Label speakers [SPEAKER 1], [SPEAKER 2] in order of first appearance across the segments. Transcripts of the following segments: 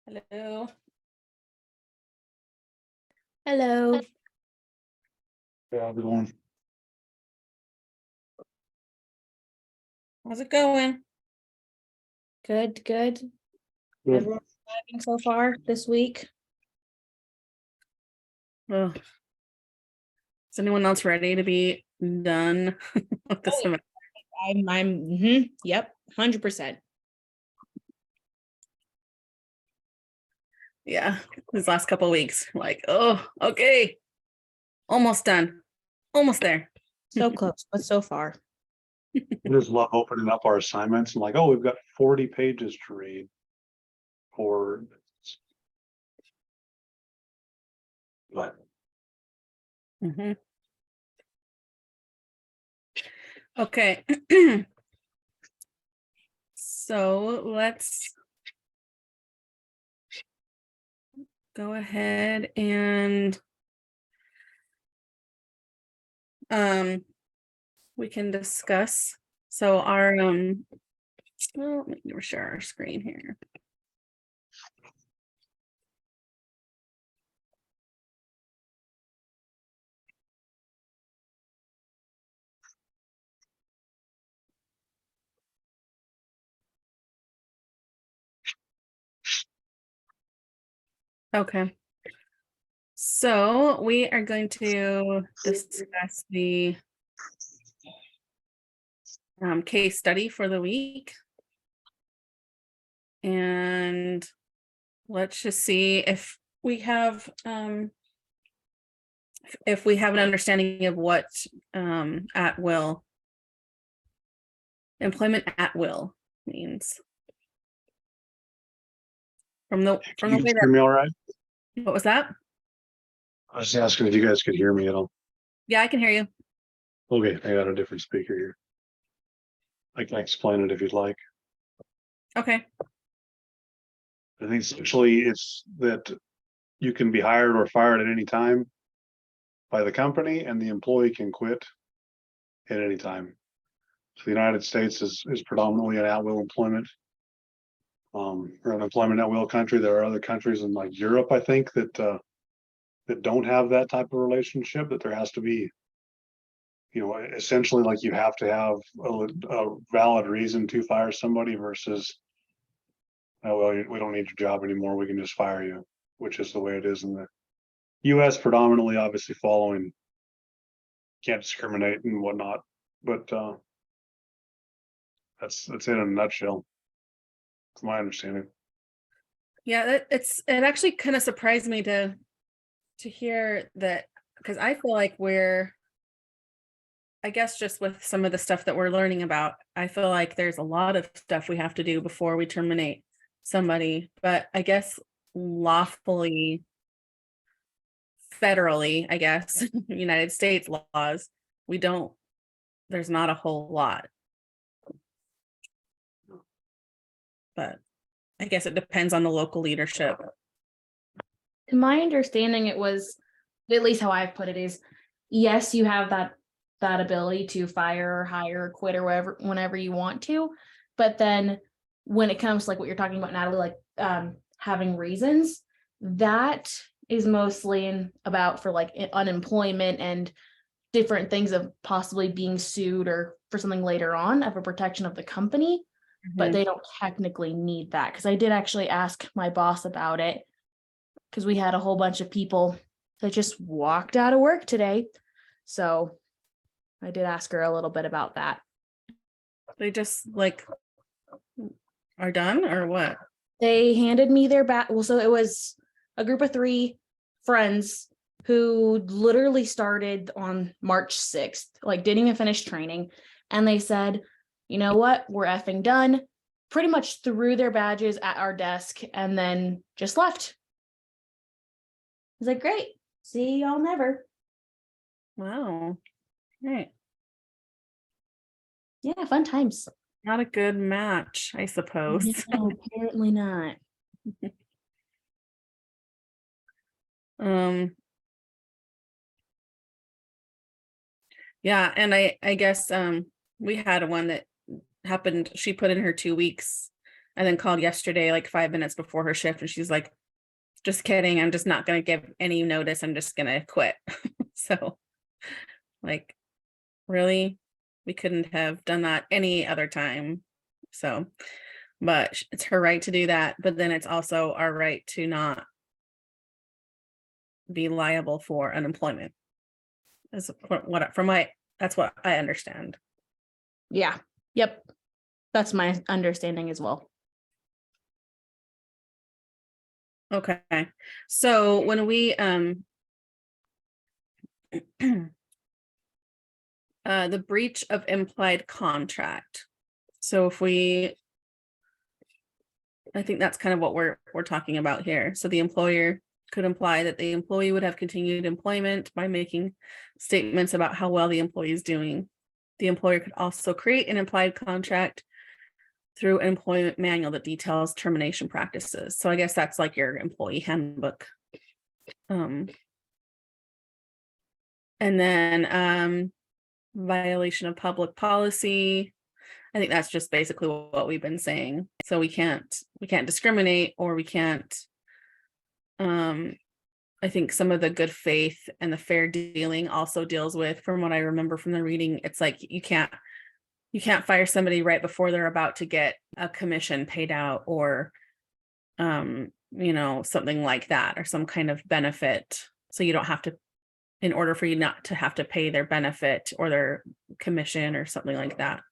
[SPEAKER 1] Hello.
[SPEAKER 2] Hello.
[SPEAKER 3] Yeah, how's it going?
[SPEAKER 1] How's it going?
[SPEAKER 2] Good.
[SPEAKER 3] Good.
[SPEAKER 2] Everyone's surviving so far this week.
[SPEAKER 1] Oh, is anyone else ready to be done with this
[SPEAKER 2] Oh,
[SPEAKER 1] semester?
[SPEAKER 2] Yep, 100%.
[SPEAKER 1] Yeah, these last couple of weeks, like, oh, okay, almost done, almost there.
[SPEAKER 2] So close, but so far.
[SPEAKER 3] I just love opening up our assignments and like, oh, we've got 40 pages to read. For but
[SPEAKER 1] Mhm. Okay, so let's go ahead and we can discuss. So our well, let me share our screen here. Okay. So we are going to discuss the case study for the week. And let's just see if we have an understanding of what at will, employment at will means. From the
[SPEAKER 3] can you
[SPEAKER 1] way
[SPEAKER 3] guys hear me all right?
[SPEAKER 1] what was that?
[SPEAKER 3] I was just asking if you guys could hear me at all.
[SPEAKER 1] Yeah, I can hear you.
[SPEAKER 3] Okay, I got a different speaker here. I can explain it if you'd like.
[SPEAKER 1] Okay.
[SPEAKER 3] I think essentially it's that you can be hired or fired at any time by the company, and the employee can quit at any time. So the United States is predominantly an at-will employment. Or an employment at will country. There are other countries in like Europe, I think, that don't have that type of relationship, that there has to be, essentially like you have to have a valid reason to fire somebody versus, oh, well, we don't need your job anymore, we can just fire you, which is the way it is in the US, predominantly, obviously following can't discriminate and whatnot. But that's it in a nutshell. It's my understanding.
[SPEAKER 1] Yeah, it actually kind of surprised me to hear that, because I feel like I guess just with some of the stuff that we're learning about, I feel like there's a lot of stuff we have to do before we terminate somebody. But I guess lawfully, federally, I guess, United States laws, there's not a whole lot. But I guess it depends on the local leadership.
[SPEAKER 2] To my understanding, it was, at least how I've put it, is yes, you have that ability to fire or hire or quit or whenever you want to. But then when it comes to like what you're talking about, Natalie, like having reasons, that is mostly about for like unemployment and different things of possibly being sued or for something later on of a protection of the company. But they don't technically need that, because I did actually ask my boss about it, because we had a whole bunch of people that just walked out of work today. So I did ask her a little bit about that.
[SPEAKER 1] They just like are done or what?
[SPEAKER 2] They handed me their back. Well, so it was a group of 3 friends who literally started on March 6th, like didn't even finish training. And they said, you know what, we're effing done. Pretty much threw their badges at our desk and then just left. I was like, great, see y'all never.
[SPEAKER 1] Wow. Right.
[SPEAKER 2] Yeah, fun times.
[SPEAKER 1] Not a good match, I suppose.
[SPEAKER 2] No, apparently not.
[SPEAKER 1] Yeah, and I guess we had one that happened. She put in her 2 weeks and then called yesterday, like 5 minutes before her shift, and she's like, just kidding, I'm just not gonna give any notice, I'm just gonna quit. So, like, really, we couldn't have done that any other time. So, but it's her right to do that, but then it's also our right to not be liable for unemployment. As that's what I understand.
[SPEAKER 2] Yeah, yep. That's my understanding as well.
[SPEAKER 1] Okay, so when we the breach of implied contract. So if I think that's kind of what we're talking about here. So the employer could imply that the employee would have continued employment by making statements about how well the employee is doing. The employer could also create an implied contract through an employment manual that details termination practices. So I guess that's like your employee handbook. And then violation of public policy. I think that's just basically what we've been saying. So we can't discriminate, or we can't. I think some of the good faith and the fair dealing also deals with, from what I remember from the reading, it's like you can't fire somebody right before they're about to get a commission paid out, or something like that, or some kind of benefit. So you don't have to, in order for you not to have to pay their benefit or their commission or something like that.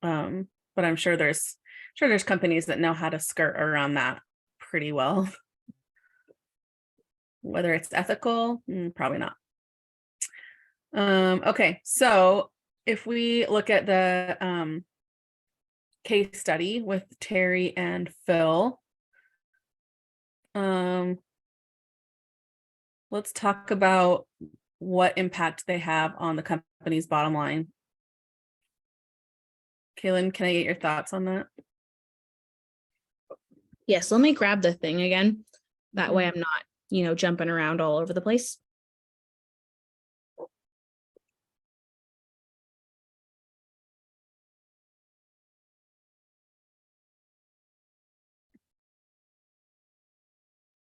[SPEAKER 1] But I'm sure there's companies that know how to skirt around that pretty well. Whether it's ethical, probably not. Okay, so if we look at the case study with Terry and Phil, let's talk about what impact they have on the company's bottom line. Kaylin, can I get your thoughts on that?
[SPEAKER 2] Yes, let me grab the thing again. That way I'm not, jumping around all over the place.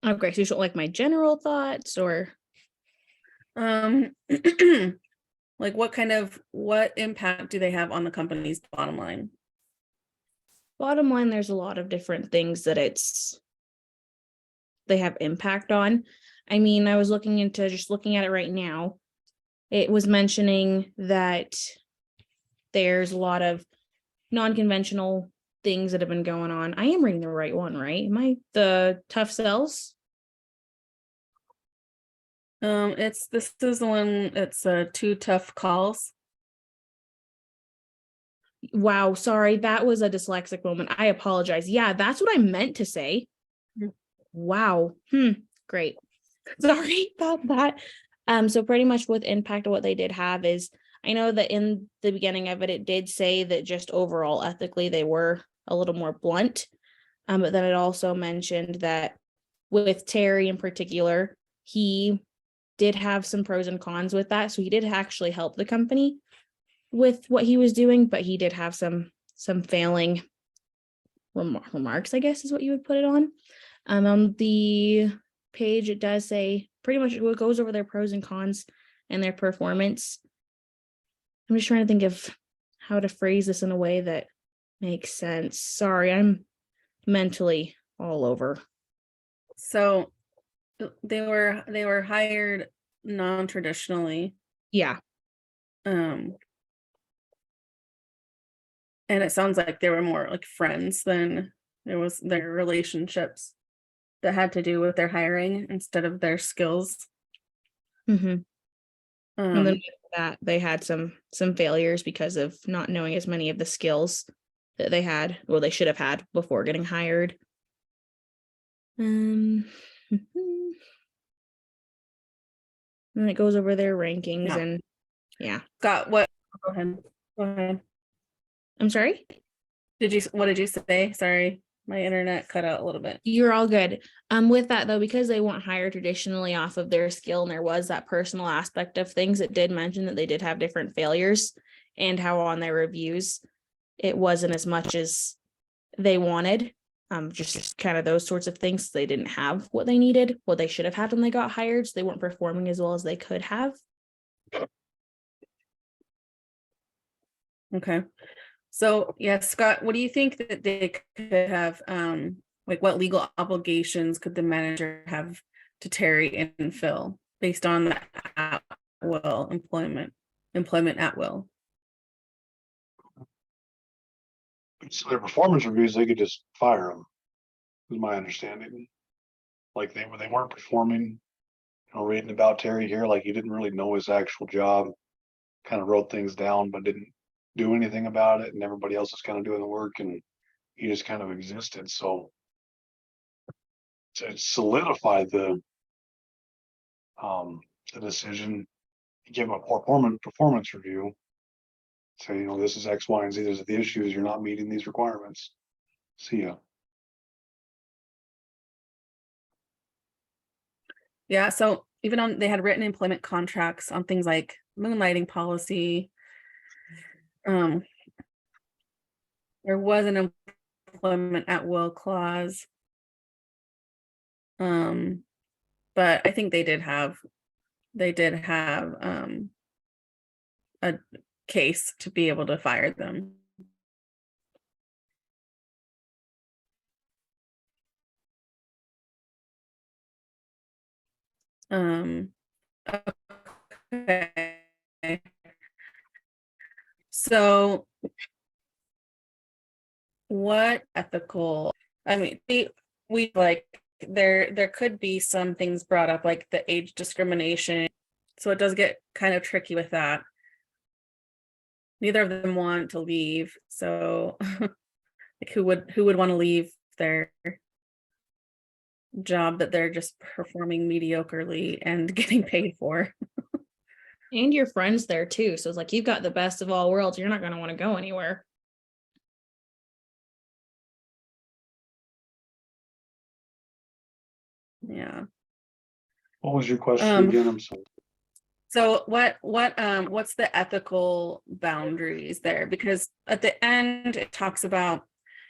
[SPEAKER 2] Okay, so you should like my general thoughts, or
[SPEAKER 1] Like what impact do they have on the company's bottom line?
[SPEAKER 2] bottom line, there's a lot of different things that they have impact on. I mean, I was looking at it right now. It was mentioning that there's a lot of non-conventional things that have been going on. I am reading the right one, right? Am I the tough sells?
[SPEAKER 1] This is the one. It's 2 tough calls.
[SPEAKER 2] Wow, sorry, that was a dyslexic moment. I apologize. Yeah, that's what I meant to say. Wow. Great. Sorry about that. So pretty much with impact of what they did have is, I know that in the beginning of it, it did say that just overall ethically they were a little more blunt. But then it also mentioned that with Terry in particular, he did have some pros and cons with that. So he did actually help the company with what he was doing, but he did have some failing remarks, I guess is what you would put it on. On the page, it does say pretty much what goes over their pros and cons and their performance. I'm just trying to think of how to phrase this in a way that makes sense. Sorry, I'm mentally all over.
[SPEAKER 1] So they were hired non-traditionally.
[SPEAKER 2] Yeah.
[SPEAKER 1] And it sounds like they were more like friends than it was their relationships that had to do with their hiring instead of their skills.
[SPEAKER 2] And then with that they had some failures because of not knowing as many of the skills that they had, or they should have had before getting hired. And it goes over their rankings.
[SPEAKER 1] Yeah.
[SPEAKER 2] And yeah.
[SPEAKER 1] Scott, what? Go ahead.
[SPEAKER 2] I'm sorry?
[SPEAKER 1] What did you say? Sorry, my internet cut out a little bit.
[SPEAKER 2] You're all good. With that though, because they weren't hired traditionally off of their skill, and there was that personal aspect of things, it did mention that they did have different failures, and how on their reviews it wasn't as much as they wanted. Just kind of those sorts of things. They didn't have what they needed, what they should have had when they got hired. So they weren't performing as well as they could have.
[SPEAKER 1] Okay. So, yeah, Scott, what do you think that they could have, like what legal obligations could the manager have to Terry and Phil based on the at will employment at will?
[SPEAKER 3] So their performance reviews, they could just fire them, is my understanding. Like they weren't performing, reading about Terry here, like he didn't really know his actual job. Kind of wrote things down, but didn't do anything about it, and everybody else is kind of doing the work, and he just kind of existed. So to solidify the decision, give him a performance review. Say, this is X, Y, and Z. These are the issues. You're not meeting these requirements. See ya.
[SPEAKER 1] Yeah, so even on, they had written employment contracts on things like moonlighting policy. There was an employment at will clause. But I think they did have a case to be able to fire them. Okay. So what ethical, I mean, we like there could be some things brought up like the age discrimination. So it does get kind of tricky with that. Neither of them want to leave. So like who would want to leave their job that they're just performing mediocrely and getting paid for?
[SPEAKER 2] And your friends there too. So it's like you've got the best of all worlds. You're not going to want to go anywhere.
[SPEAKER 1] Yeah.
[SPEAKER 3] What was your question again? I'm sorry.
[SPEAKER 1] So what's the ethical boundaries there? Because at the end it talks about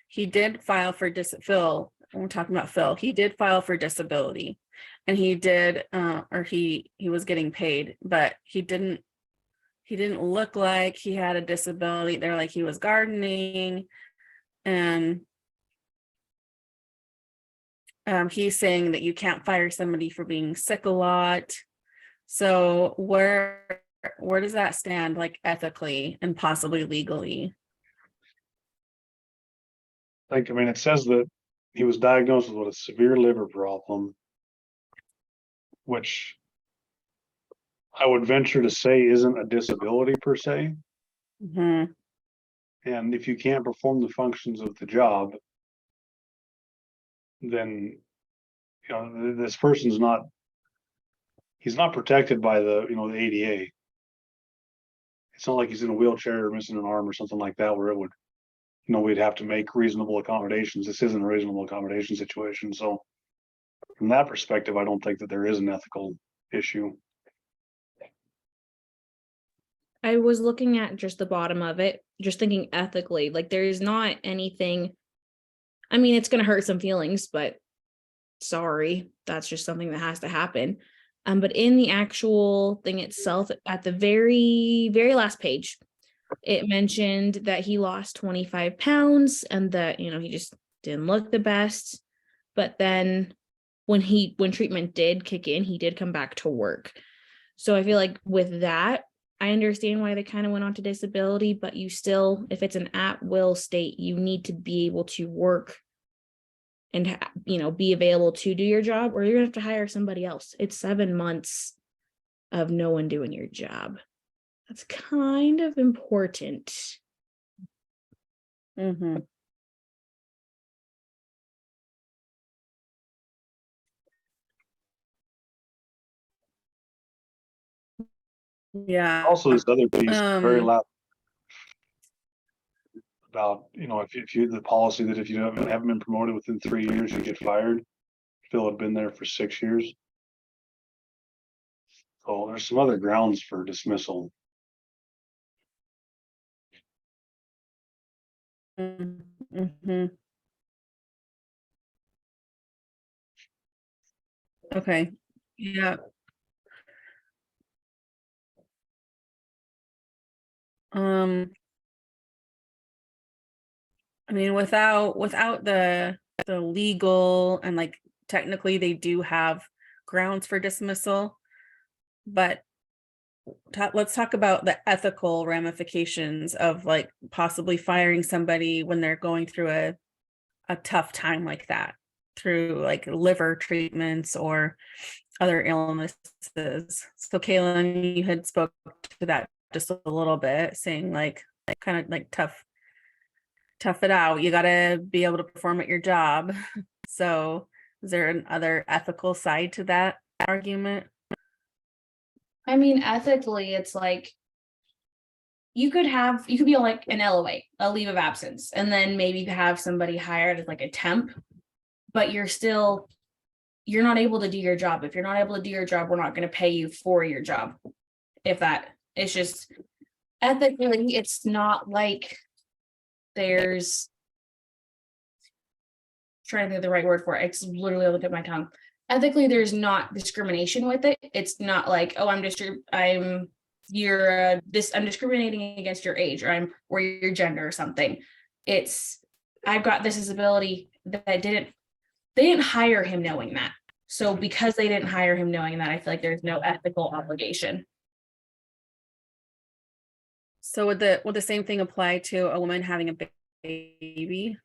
[SPEAKER 1] he did file for Phil, when we're talking about Phil, he did file for disability, and he did or he was getting paid, but he didn't look like he had a disability. They're like he was gardening, and he's saying that you can't fire somebody for being sick a lot. So where does that stand, like ethically and possibly legally?
[SPEAKER 3] I mean, it says that he was diagnosed with a severe liver problem, which I would venture to say isn't a disability per se.
[SPEAKER 1] Mhm.
[SPEAKER 3] And if you can't perform the functions of the job, then this person's not, he's not protected by the the ADA. It's not like he's in a wheelchair or missing an arm or something like that where it would, we'd have to make reasonable accommodations. This isn't a reasonable accommodation situation. So from that perspective, I don't think that there is an ethical issue.
[SPEAKER 2] I was looking at just the bottom of it, just thinking ethically, like there's not anything. I mean, it's going to hurt some feelings, but sorry, that's just something that has to happen. But in the actual thing itself, at the very, very last page, it mentioned that he lost 25 pounds and that, he just didn't look the best. But then when treatment did kick in, he did come back to work. So I feel like with that, I understand why they kind of went on to disability, but you still, if it's an at-will state, you need to be able to work and, be available to do your job, or you're gonna have to hire somebody else. It's 7 months of no one doing your job. That's kind of important.
[SPEAKER 1] Mm-hmm. Yeah.
[SPEAKER 3] Also, this other piece, very
[SPEAKER 1] Um,
[SPEAKER 3] loud about, if you, the policy that if you haven't been promoted within 3 years, you get fired. Phil had been there for 6 years. So there's some other grounds for dismissal.
[SPEAKER 1] Mhm. Okay, yeah. Um, I mean, without the legal and like technically they do have grounds for dismissal, but let's talk about the ethical ramifications of like possibly firing somebody when they're going through a tough time like that, through like liver treatments or other illnesses. So Kaylin, you had spoke to that just a little bit, saying like kind of like tough it out. You got to be able to perform at your job. So is there another ethical side to that argument?
[SPEAKER 2] I mean, ethically, it's like you could be on like an LOA, a leave of absence, and then maybe you could have somebody hired as like a temp, but you're not able to do your job. If you're not able to do your job, we're not going to pay you for your job. If that, it's just ethically, it's not like there's trying to think of the right word for it. It's literally on the tip of my tongue. Ethically, there's not discrimination with it. It's not like, oh, I'm discriminating against your age or your gender or something. It's I've got this disability that they didn't hire him knowing that. So because they didn't hire him knowing that, I feel like there's no ethical obligation.
[SPEAKER 1] So would the same thing apply to a woman having a baby?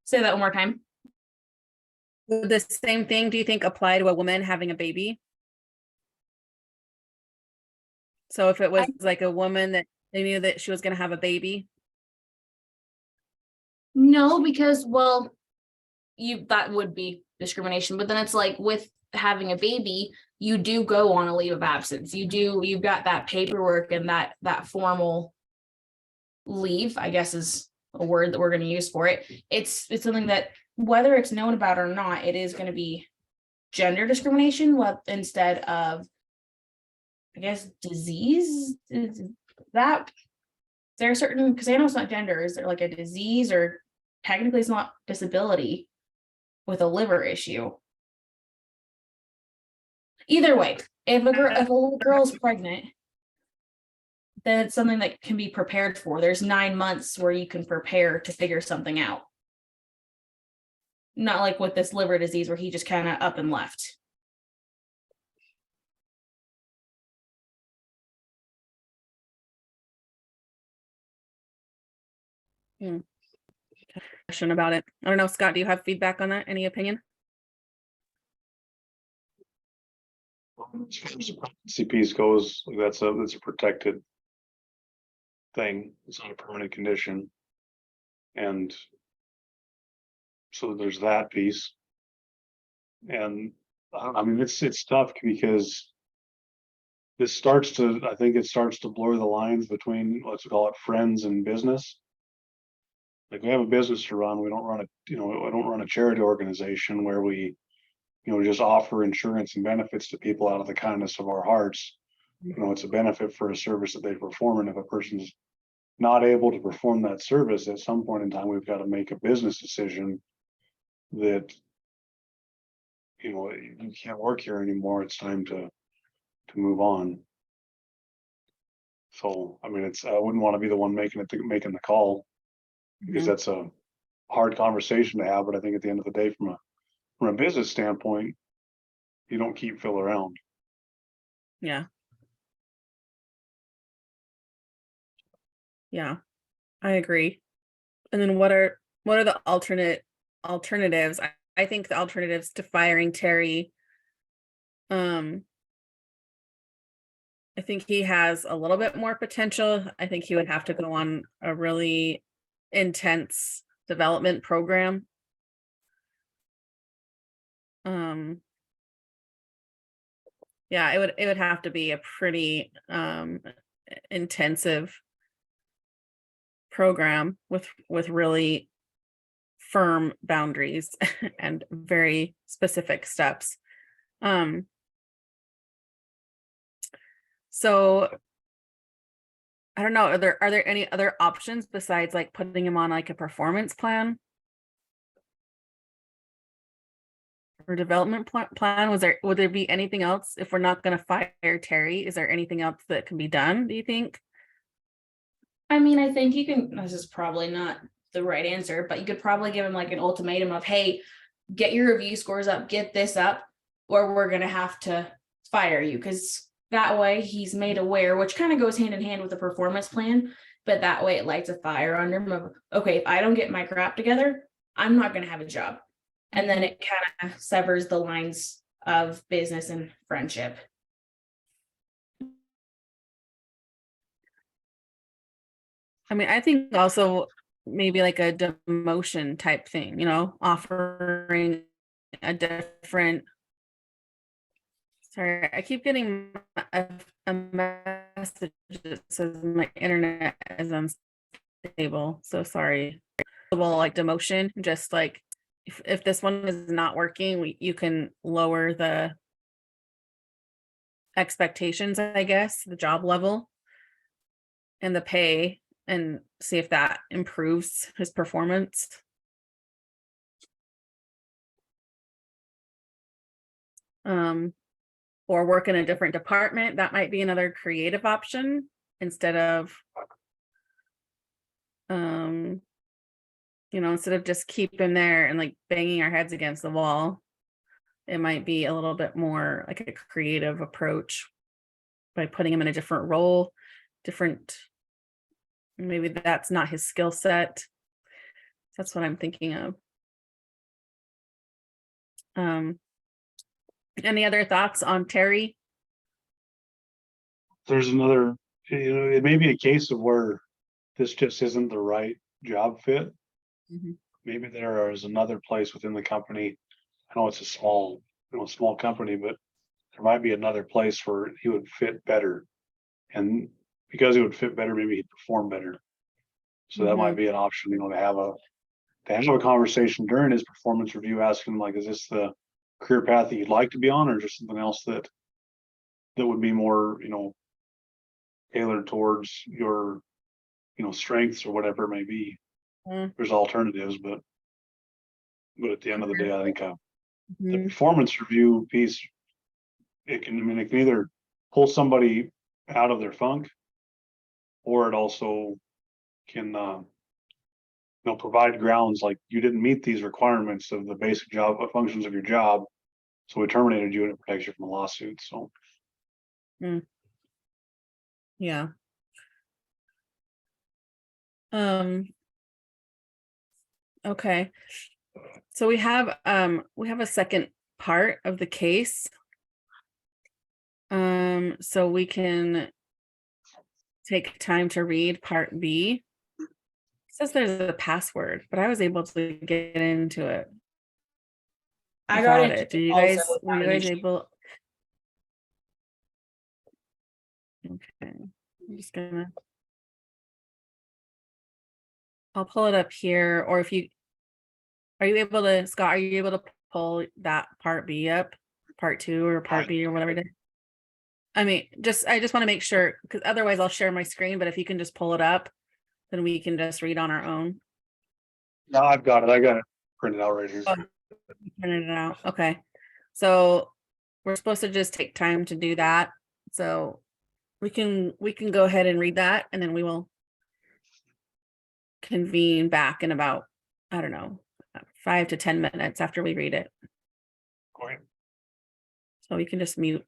[SPEAKER 2] Say that one more time.
[SPEAKER 1] Would the same thing, do you think, apply to a woman having a baby? So if it was like a woman that they knew that she was going to have a baby?
[SPEAKER 2] No, because that would be discrimination, but then it's like with having a baby, you do go on a leave of absence. You've got that paperwork and that formal leave, I guess is a word that we're going to use for it. It's something that whether it's known about or not, it is going to be gender discrimination instead of, I guess, disease. Is that there are certain, because I know it's not gender, is there like a disease or technically it's not disability with a liver issue? Either way, if a little girl's pregnant, then it's something that can be prepared for. There's 9 months where you can prepare to figure something out. Not like with this liver disease where he just kind of up and left.
[SPEAKER 1] Question about it. I don't know, Scott, do you have feedback on that? Any opinion?
[SPEAKER 3] CPs goes, like, that's a protected thing. It's not a permanent condition. And so there's that piece. And I mean, it's tough because I think it starts to blur the lines between, let's call it friends and business. Like we have a business to run. We don't run I don't run a charity organization where we, just offer insurance and benefits to people out of the kindness of our hearts. It's a benefit for a service that they perform. And if a person's not able to perform that service, at some point in time, we've got to make a business decision that, you can't work here anymore. It's time to move on. So, I mean, I wouldn't want to be the one making the call, because that's a hard conversation to have. But I think at the end of the day, from a business standpoint, you don't keep Phil around.
[SPEAKER 1] Yeah. Yeah, I agree. And then what are the alternatives? I think the alternatives to firing Terry, I think he has a little bit more potential. I think he would have to go on a really intense development program. Yeah, it would have to be a pretty intensive program with really firm boundaries and very specific steps. So I don't know, are there any other options besides like putting him on like a performance plan? Or development plan? Would there be anything else if we're not gonna fire Terry? Is there anything else that can be done, do you think?
[SPEAKER 2] I mean, I think you can, this is probably not the right answer, but you could probably give him like an ultimatum of, hey, get your review scores up, get this up, or we're gonna have to fire you, because that way he's made aware, which kind of goes hand in hand with the performance plan. But that way it lights a fire under him of, okay, if I don't get my crap together, I'm not gonna have a job. And then it kind of severs the lines of business and friendship.
[SPEAKER 1] I mean, I think also maybe like a demotion type thing, offering a different. Sorry, I keep getting a message that says my internet is unstable, so sorry. Well, like demotion, just like if this one is not working, you can lower the expectations, I guess, the job level and the pay, and see if that improves his performance. Or work in a different department. That might be another creative option instead of, instead of just keep him there and like banging our heads against the wall. It might be a little bit more like a creative approach by putting him in a different role, maybe that's not his skill set. That's what I'm thinking of. Any other thoughts on Terry?
[SPEAKER 3] There's another, it may be a case of where this just isn't the right job fit. Maybe there is another place within the company. I know it's a small company, but there might be another place where he would fit better. And because he would fit better, maybe he'd perform better. So that might be an option, to have a conversation during his performance review, asking him, like, is this the career path that you'd like to be on, or just something else that would be more, tailored towards your, strengths or whatever it may be. There's alternatives, but at the end of the day, I think the performance review piece, it can either pull somebody out of their funk, or it also can provide grounds like, you didn't meet these requirements of the basic job functions of your job, so we terminated you, and it protects you from a lawsuit. So
[SPEAKER 1] yeah. Okay. So we have a second part of the case. So we can take time to read part B. It says there's a password, but I was able to get into it.
[SPEAKER 2] I got
[SPEAKER 1] without
[SPEAKER 2] it.
[SPEAKER 1] it. Were you guys able? Okay. I'm just gonna. I'll pull it up here, or if you are you able to, Scott, are you able to pull that part B up, part 2 or part B or whatever it is? I mean, I just want to make sure, because otherwise I'll share my screen, but if you can just pull it up, then we can just read on our own.
[SPEAKER 3] No, I've got it. I got it printed out right here.
[SPEAKER 1] Printed it out. Okay. So we're supposed to just take time to do that. So we can go ahead and read that, and then we will convene back in about, I don't know, 5 to 10 minutes after we read it.
[SPEAKER 3] Okay.
[SPEAKER 1] So we can just mute.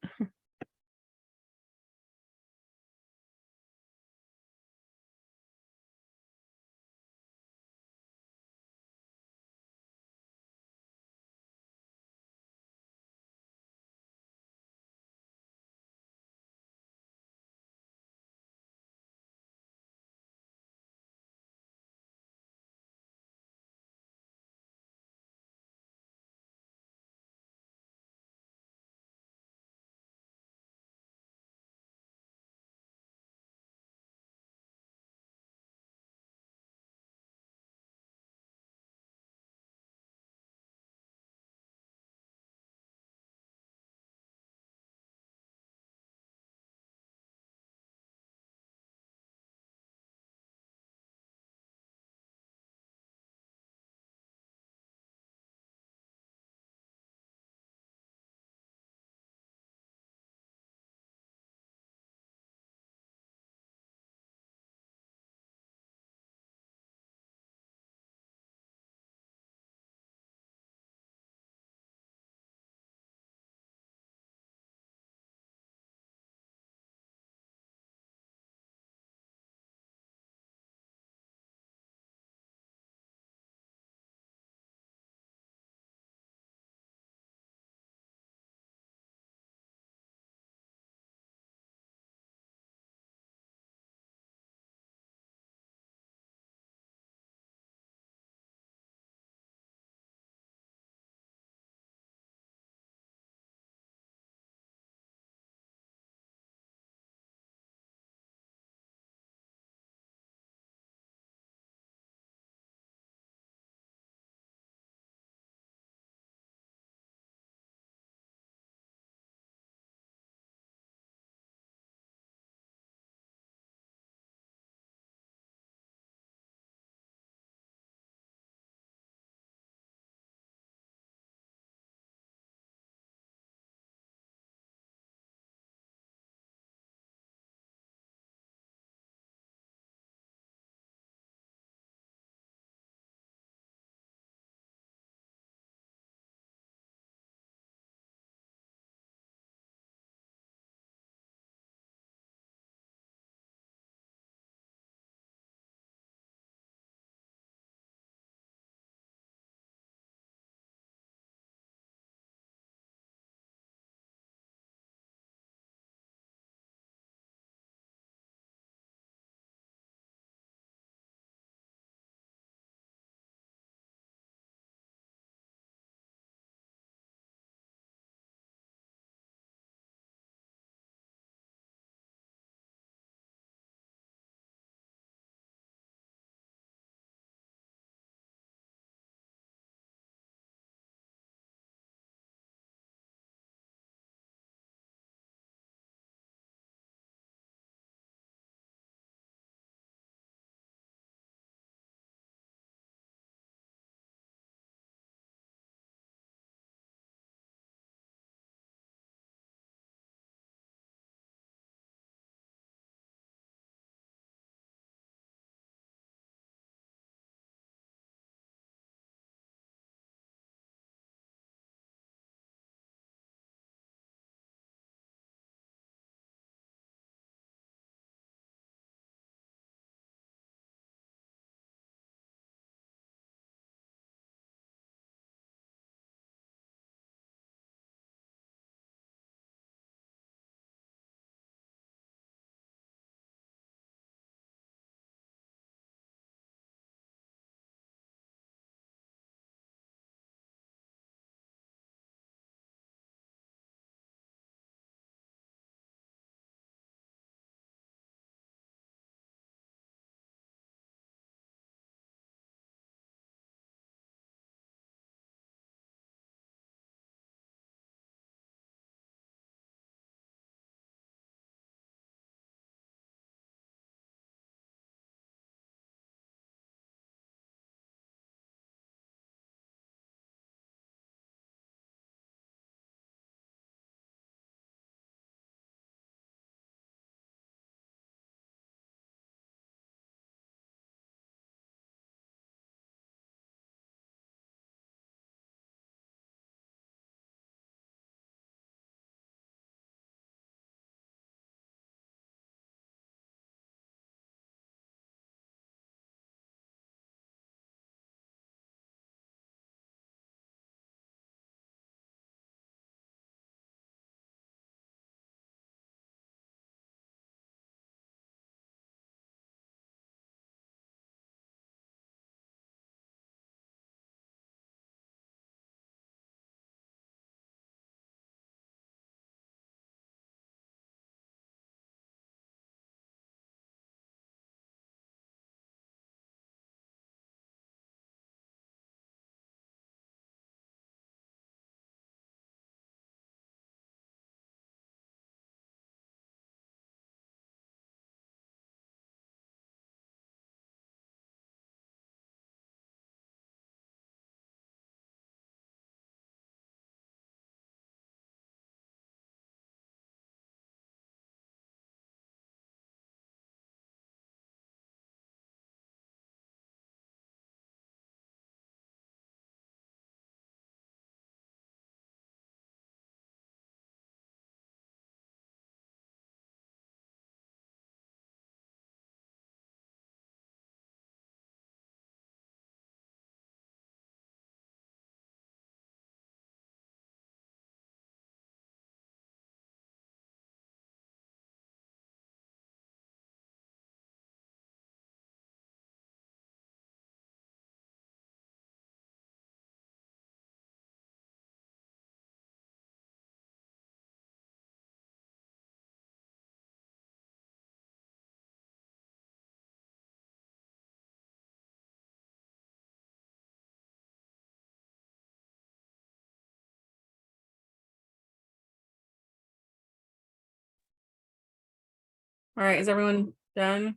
[SPEAKER 1] All right, is everyone done?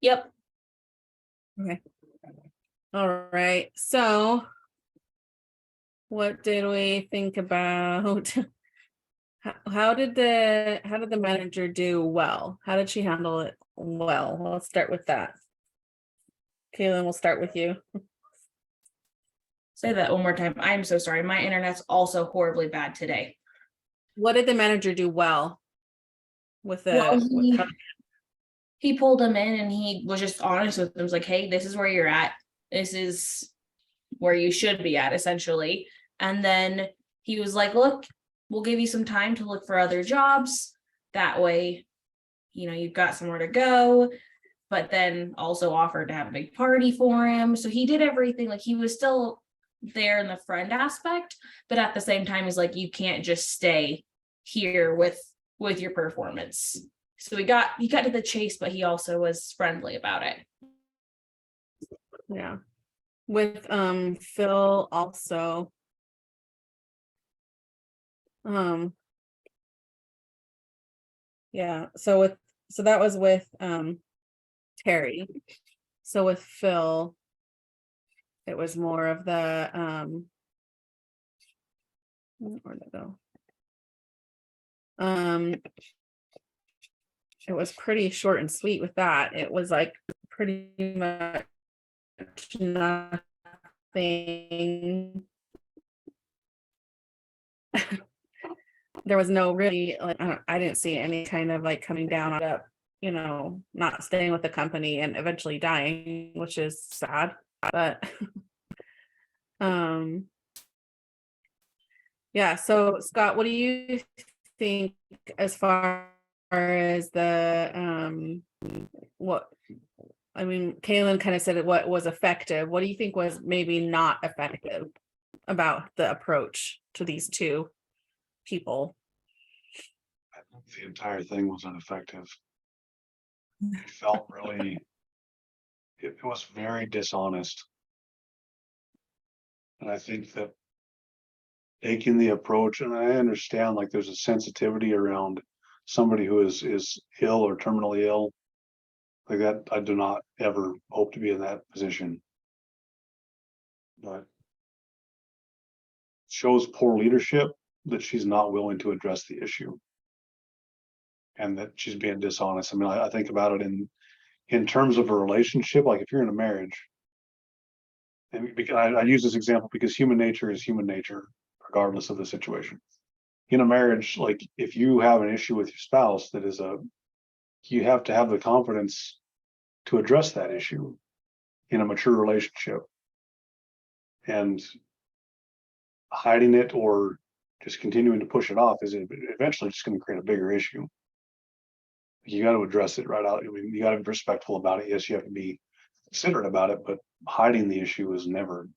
[SPEAKER 2] Yep.
[SPEAKER 1] Okay. All right, so what did we think about? How did the manager do well? How did she handle it well? Let's start with that. Kaylin, we'll start with you.
[SPEAKER 2] Say that one more time. I'm so sorry. My internet's also horribly bad today.
[SPEAKER 1] What did the manager do well with the
[SPEAKER 2] Well, he pulled him in and he was just honest with him. He was like, hey, this is where you're at. This is where you should be at, essentially. And then he was like, look, we'll give you some time to look for other jobs. That way, you've got somewhere to go. But then also offered to have a big party for him. So he did everything. Like, he was still there in the friend aspect, but at the same time, he's like, you can't just stay here with your performance. So he got to the chase, but he also was friendly about it.
[SPEAKER 1] Yeah. With Phil also. Yeah, so that was with Terry. So with Phil, it was more of the where'd it go? It was pretty short and sweet with that. It was like pretty much nothing. There was no really, like, I didn't see any kind of like coming down on up, not staying with the company and eventually dying, which is sad. But yeah, so Scott, what do you think as far as the Kaylin kind of said what was effective. What do you think was maybe not effective about the approach to these two people?
[SPEAKER 3] I think the entire thing was ineffective. It felt really, it was very dishonest. And I think that taking the approach, and I understand like there's a sensitivity around somebody who is ill or terminally ill. Like that, I do not ever hope to be in that position. But shows poor leadership that she's not willing to address the issue. And that she's being dishonest. I mean, I think about it in terms of a relationship, like if you're in a marriage, and because I use this example because human nature is human nature, regardless of the situation. In a marriage, like if you have an issue with your spouse, you have to have the confidence to address that issue in a mature relationship. And hiding it or just continuing to push it off is eventually just going to create a bigger issue. You got to address it right out. I mean, you got to be respectful about it. Yes, you have to be considerate about it, but hiding the issue is never,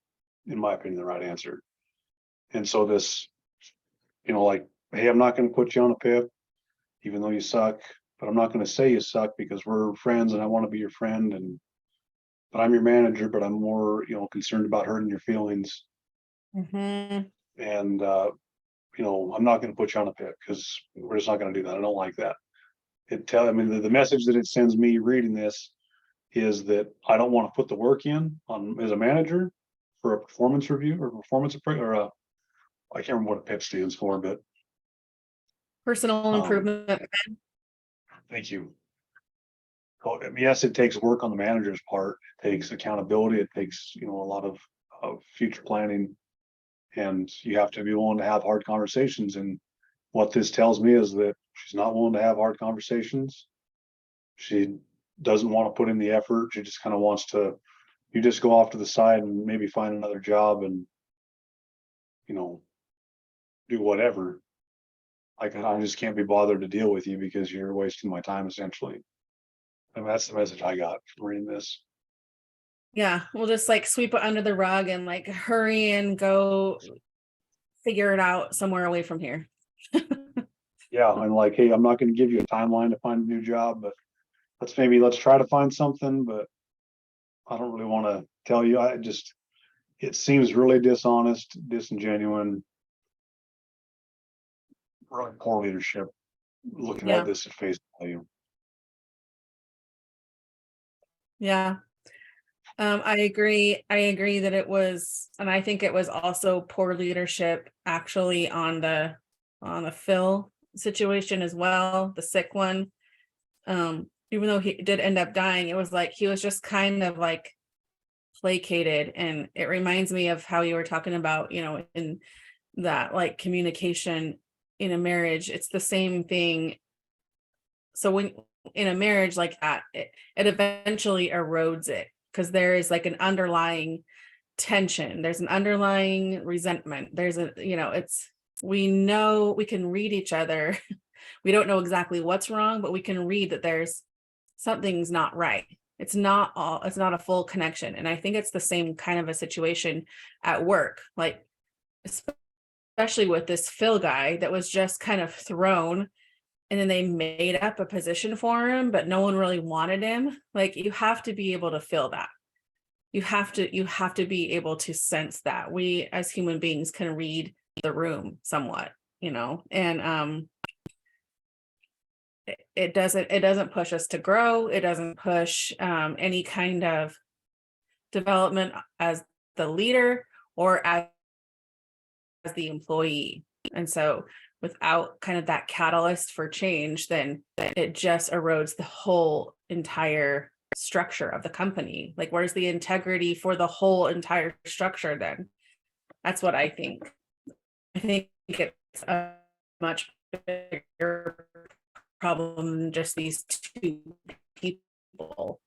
[SPEAKER 3] in my opinion, the right answer. And so this, like, hey, I'm not going to put you on a PIP, even though you suck, but I'm not going to say you suck because we're friends and I want to be your friend. But I'm your manager, but I'm more, concerned about hurting your feelings.
[SPEAKER 1] Mm-hmm.
[SPEAKER 3] And, I'm not going to put you on a PIP because we're just not going to do that. I don't like that. The message that it sends me reading this is that I don't want to put the work in on as a manager for a performance review or performance or I can't remember what a PIP stands for, but
[SPEAKER 1] Personal improvement.
[SPEAKER 3] Thank you. Yes, it takes work on the manager's part. It takes accountability. It takes, a lot of future planning, and you have to be willing to have hard conversations. And what this tells me is that she's not willing to have hard conversations. She doesn't want to put in the effort. She just kind of wants to, you just go off to the side and maybe find another job and, do whatever. I just can't be bothered to deal with you because you're wasting my time, essentially. And that's the message I got from reading this.
[SPEAKER 1] Yeah, we'll just like sweep it under the rug and like hurry and go figure it out somewhere away from here.
[SPEAKER 3] Yeah, and like, hey, I'm not going to give you a timeline to find a new job, but let's try to find something. But I don't really want to tell you. It seems really dishonest, disingenuous, really poor leadership. looking
[SPEAKER 1] Yeah.
[SPEAKER 3] at this at face value.
[SPEAKER 1] Yeah. I agree. I agree that it was, and I think it was also poor leadership actually on the Phil situation as well, the sick one. Even though he did end up dying, it was like he was just kind of like placated, and it reminds me of how you were talking about, in that like communication in a marriage, it's the same thing. So when in a marriage like that, it eventually erodes it, because there is like an underlying tension, there's an underlying resentment, there's a, we know, we can read each other. We don't know exactly what's wrong, but we can read that there's something's not right. It's not a full connection. And I think it's the same kind of a situation at work, like especially with this Phil guy that was just kind of thrown, and then they made up a position for him, but no one really wanted him. Like, you have to be able to fill that. You have to be able to sense that we as human beings can read the room somewhat, and it doesn't push us to grow. It doesn't push any kind of development as the leader or as the employee. And so without kind of that catalyst for change, then it just erodes the whole entire structure of the company. Like, where's the integrity for the whole entire structure then? That's what I think. I think it's a much bigger problem than just these two people.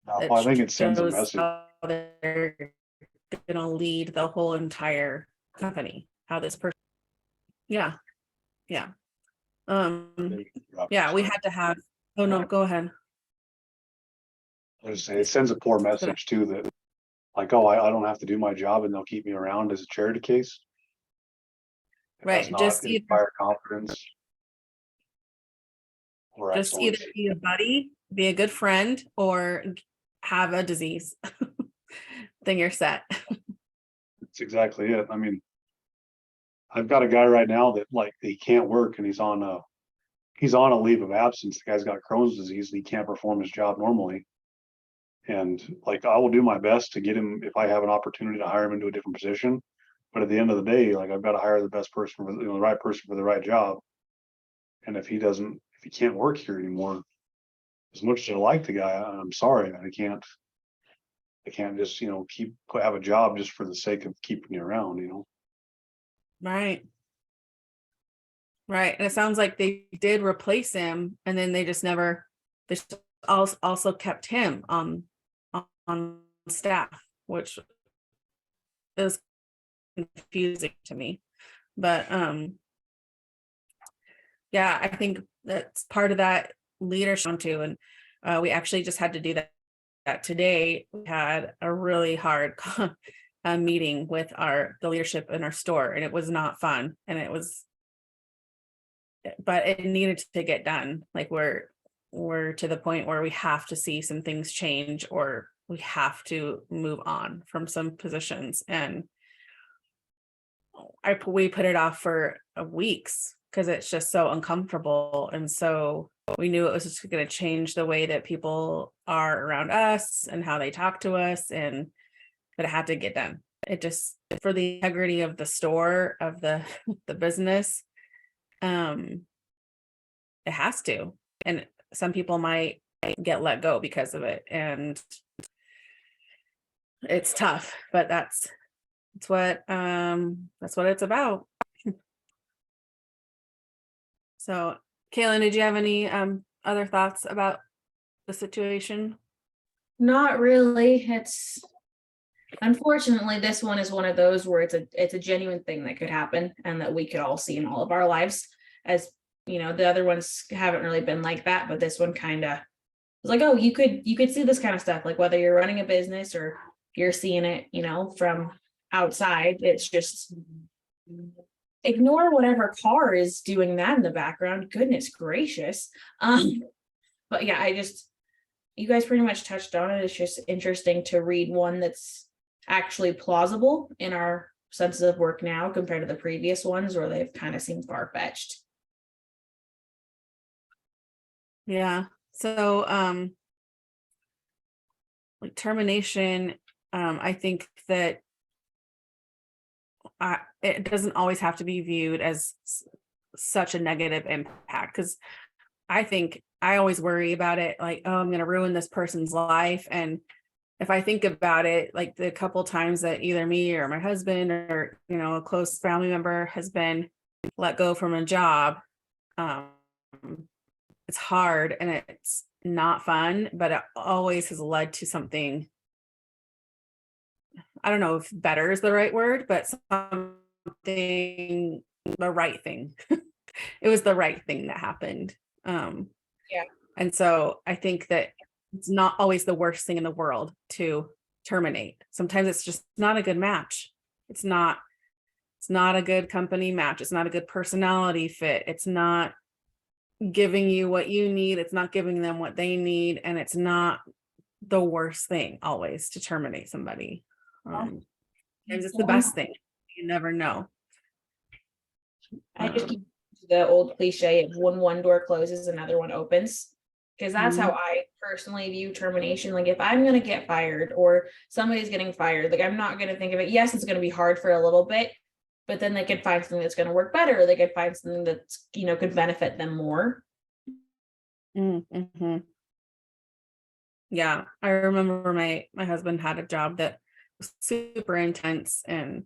[SPEAKER 3] Well, I think it sends a
[SPEAKER 1] shows
[SPEAKER 3] message.
[SPEAKER 1] how they're going to lead the whole entire company, how this person. Yeah. Yeah, we had to have, oh no, go ahead.
[SPEAKER 3] I was saying, it sends a poor message too, that like, oh, I don't have to do my job and they'll keep me around as a charity case. It does
[SPEAKER 1] Right,
[SPEAKER 3] not
[SPEAKER 1] just
[SPEAKER 3] inspire confidence or
[SPEAKER 1] just either
[SPEAKER 3] excellence.
[SPEAKER 1] be a buddy, be a good friend, or have a disease. Then you're set.
[SPEAKER 3] It's exactly it. I mean, I've got a guy right now that like he can't work and he's on a leave of absence. The guy's got Crohn's disease and he can't perform his job normally. And like, I will do my best to get him, if I have an opportunity to hire him into a different position. But at the end of the day, like, I've got to hire the best person for the right person for the right job. And if he can't work here anymore, as much as I like the guy, I'm sorry, I can't just, have a job just for the sake of keeping you around.
[SPEAKER 1] Right. And it sounds like they did replace him, and then they just also kept him on staff, which is confusing to me. But yeah, I think that's part of that leadership too. And we actually just had to do that today. We had a really hard meeting with the leadership in our store, and it was not fun. And but it needed to get done. Like, we're to the point where we have to see some things change, or we have to move on from some positions. And we put it off for weeks because it's just so uncomfortable. And so we knew it was just going to change the way that people are around us and how they talk to us, but it had to get done. It just, for the integrity of the store, of the business, it has to. And some people might get let go because of it, and it's tough, but that's what it's about. So, Kaylin, did you have any other thoughts about the situation?
[SPEAKER 2] Not really. It's unfortunately, this one is one of those where it's a genuine thing that could happen and that we could all see in all of our lives. As the other ones haven't really been like that, but this one kind of was like, oh, you could see this kind of stuff, like whether you're running a business or you're seeing it, from outside. It's just ignore whatever car is doing that in the background. Goodness gracious. But yeah, you guys pretty much touched on it. It's just interesting to read one that's actually plausible in our senses of work now compared to the previous ones where they've kind of seemed far-fetched.
[SPEAKER 1] Yeah, so like termination, I think that it doesn't always have to be viewed as such a negative impact, because I think I always worry about it like, oh, I'm going to ruin this person's life. And if I think about it, like the couple times that either me or my husband or, a close family member has been let go from a job, it's hard and it's not fun, but it always has led to something. I don't know if better is the right word, but something, the right thing. It was the right thing that happened.
[SPEAKER 2] Yeah.
[SPEAKER 1] And so I think that it's not always the worst thing in the world to terminate. Sometimes it's just not a good match. It's not a good company match. It's not a good personality fit. It's not giving you what you need. It's not giving them what they need. And it's not the worst thing always to terminate somebody. Sometimes it's the best thing. You never know.
[SPEAKER 2] I just keep the old cliche of when one door closes, another one opens. Because that's how I personally view termination. Like if I'm gonna get fired or somebody's getting fired, like I'm not gonna think of it. Yes, it's gonna be hard for a little bit, but then they could find something that's gonna work better. Or they could find something that's could benefit them more.
[SPEAKER 1] Mm-hmm. Yeah, I remember my husband had a job that was super intense and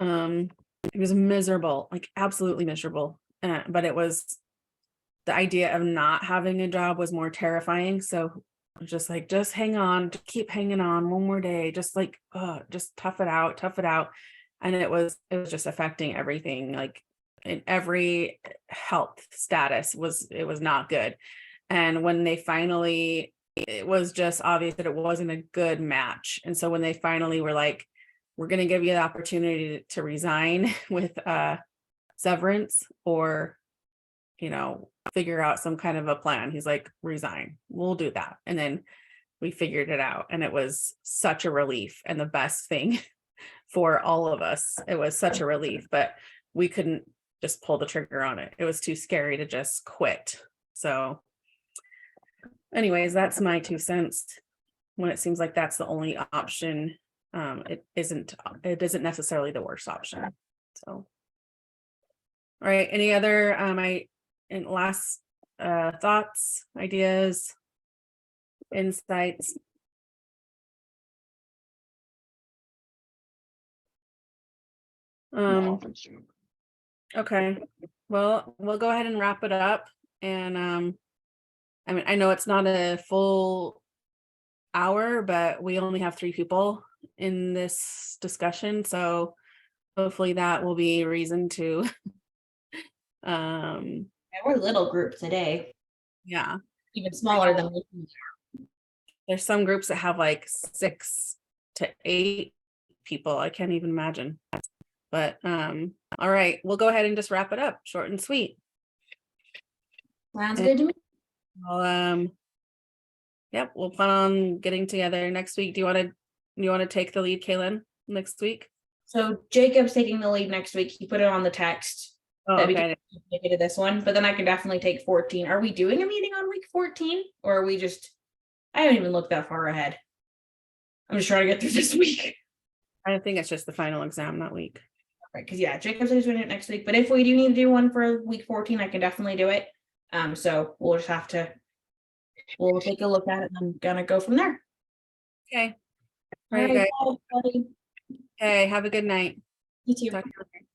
[SPEAKER 1] it was miserable, like absolutely miserable. But it was the idea of not having a job was more terrifying. So I was just like, just hang on, just keep hanging on one more day, just like just tough it out. And it was just affecting everything, like in every health status was not good. And when they finally, it was just obvious that it wasn't a good match. And so when they finally were like, we're going to give you the opportunity to resign with severance or, figure out some kind of a plan. He's like, resign, we'll do that. And then we figured it out. And it was such a relief and the best thing for all of us. It was such a relief, but we couldn't just pull the trigger on it. It was too scary to just quit. So anyways, that's my 2 cents. When it seems like that's the only option, it isn't necessarily the worst option. So, all right. Any other last thoughts, ideas, insights? Okay. Well, we'll go ahead and wrap it up. And I know it's not a full hour, but we only have 3 people in this discussion, so hopefully that will be a reason to
[SPEAKER 2] We're a little group today,
[SPEAKER 1] yeah,
[SPEAKER 2] even smaller than
[SPEAKER 1] there's some groups that have like 6 to 8 people. I can't even imagine. But all right, we'll go ahead and just wrap it up, short and sweet.
[SPEAKER 2] Sounds good to me.
[SPEAKER 1] Well, yep, we'll plan on getting together next week. Do you want to take the lead, Kaylin, next week?
[SPEAKER 2] So Jacob's taking the lead next week. He put it on the text.
[SPEAKER 1] Oh,
[SPEAKER 2] that we
[SPEAKER 1] okay.
[SPEAKER 2] can take it to this one, but then I can definitely take 14. Are we doing a meeting on week 14? Or are we just, I haven't even looked that far ahead. I'm just trying to get through this week.
[SPEAKER 1] I think it's just the final exam that week.
[SPEAKER 2] Right, because yeah, Jacob's doing it next week. But if we do need to do one for week 14, I can definitely do it. So we'll just have to take a look at it and I'm gonna go from there.
[SPEAKER 1] Okay.
[SPEAKER 2] All right,
[SPEAKER 1] Okay.
[SPEAKER 2] bye, everybody.
[SPEAKER 1] Hey, have a good night.
[SPEAKER 2] You too.
[SPEAKER 1] Talk to you later.